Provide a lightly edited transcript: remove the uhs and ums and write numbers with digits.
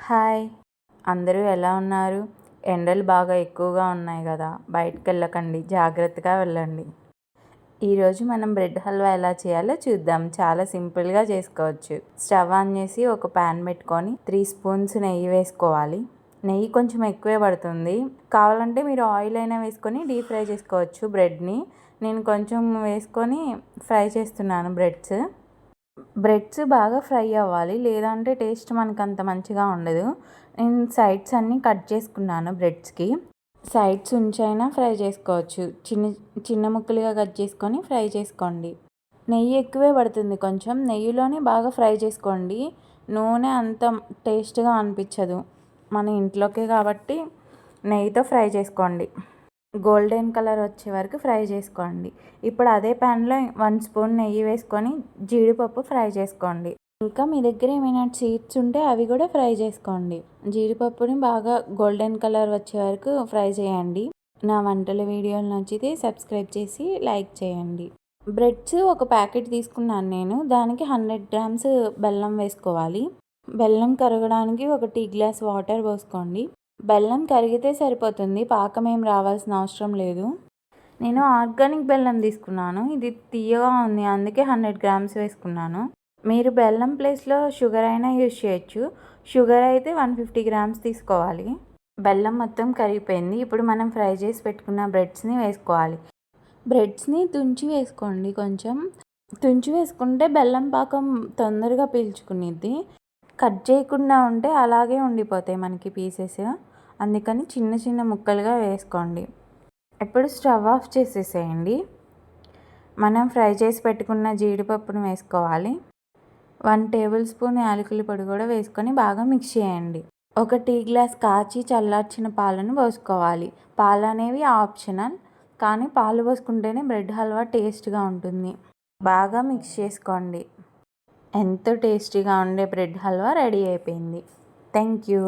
Hi! అందరూ ఎలా ఉన్నారు? ఎండలు బాగా ఎక్కువగా ఉన్నాయి కదా! బయటికెళ్ళకండి. జాగ్రత్తగా వెళ్ళండి. ఈరోజు మనం బ్రెడ్ హల్వా ఎలా చేయాలో చూద్దాం. చాలా సింపుల్‌గా చేసుకోవచ్చు. స్టవ్ ఆన్ చేసి ఒక పాన్ పెట్టుకొని 3 స్పూన్స్ నెయ్యి వేసుకోవాలి. నెయ్యి కొంచెం ఎక్కువే పడుతుంది. కావాలంటే మీరు ఆయిల్ అయినా వేసుకొని డీప్ ఫ్రై చేసుకోవచ్చు బ్రెడ్‌ని. నేను కొంచెం వేసుకొని ఫ్రై చేస్తున్నాను బ్రెడ్స్ బాగా ఫ్రై అవ్వాలి, లేదంటే టేస్ట్ మనకంత మంచిగా ఉండదు. నేను సైడ్స్ అన్నీ కట్ చేసుకున్నాను బ్రెడ్స్కి. సైడ్స్ ఉంచైనా ఫ్రై చేసుకోవచ్చు. చిన్న చిన్న ముక్కలుగా కట్ చేసుకొని ఫ్రై చేసుకోండి. నెయ్యి ఎక్కువే పడుతుంది కొంచెం. నెయ్యిలోనే బాగా ఫ్రై చేసుకోండి. నూనె అంత టేస్ట్గా అనిపించదు. మన ఇంట్లోకే కాబట్టి నెయ్యితో ఫ్రై చేసుకోండి. గోల్డెన్ కలర్ వచ్చే వరకు ఫ్రై చేసుకోండి. ఇప్పుడు అదే ప్యాన్లో 1 స్పూన్ నెయ్యి వేసుకొని జీడిపప్పు ఫ్రై చేసుకోండి. ఇంకా మీ దగ్గర ఏమైనా సీడ్స్ ఉంటే అవి కూడా ఫ్రై చేసుకోండి. జీడిపప్పుని బాగా గోల్డెన్ కలర్ వచ్చే వరకు ఫ్రై చేయండి. నా వంటల వీడియోలు నచ్చితే సబ్స్క్రైబ్ చేసి లైక్ చేయండి. బ్రెడ్స్ ఒక ప్యాకెట్ తీసుకున్నాను నేను. దానికి 100 గ్రామ్స్ బెల్లం వేసుకోవాలి. బెల్లం కరగడానికి ఒక టీ గ్లాస్ వాటర్ పోసుకోండి. బెల్లం కరిగితే సరిపోతుంది, పాకం ఏం రావాల్సిన అవసరం లేదు. నేను ఆర్గానిక్ బెల్లం తీసుకున్నాను. ఇది తియ్యగా ఉంది, అందుకే 100 గ్రామ్స్ వేసుకున్నాను. మీరు బెల్లం ప్లేస్లో షుగర్ అయినా యూజ్ చేయొచ్చు. షుగర్ అయితే 150 గ్రామ్స్ తీసుకోవాలి. బెల్లం మొత్తం కరిగిపోయింది. ఇప్పుడు మనం ఫ్రై చేసి పెట్టుకున్న బ్రెడ్స్ని వేసుకోవాలి. బ్రెడ్స్ని తుంచి వేసుకోండి. కొంచెం తుంచి వేసుకుంటే బెల్లం పాకం తొందరగా పీల్చుకునిద్ది. కట్ చేయకుండా ఉంటే అలాగే ఉండిపోతాయి మనకి పీసెస్. అందుకని చిన్న చిన్న ముక్కలుగా వేసుకోండి. ఇప్పుడు స్టవ్ ఆఫ్ చేసేసేయండి. మనం ఫ్రై చేసి పెట్టుకున్న జీడిపప్పును వేసుకోవాలి. 1 టేబుల్ స్పూన్ యాలకుల పొడి కూడా వేసుకొని బాగా మిక్స్ చేయండి. ఒక టీ గ్లాస్ కాచి చల్లార్చిన పాలను పోసుకోవాలి. పాలు అనేవి ఆప్షనల్, కానీ పాలు పోసుకుంటేనే బ్రెడ్ హల్వా టేస్ట్గా ఉంటుంది. బాగా మిక్స్ చేసుకోండి. ఎంతో టేస్టీగా ఉండే బ్రెడ్ హల్వా రెడీ అయిపోయింది. Thank you.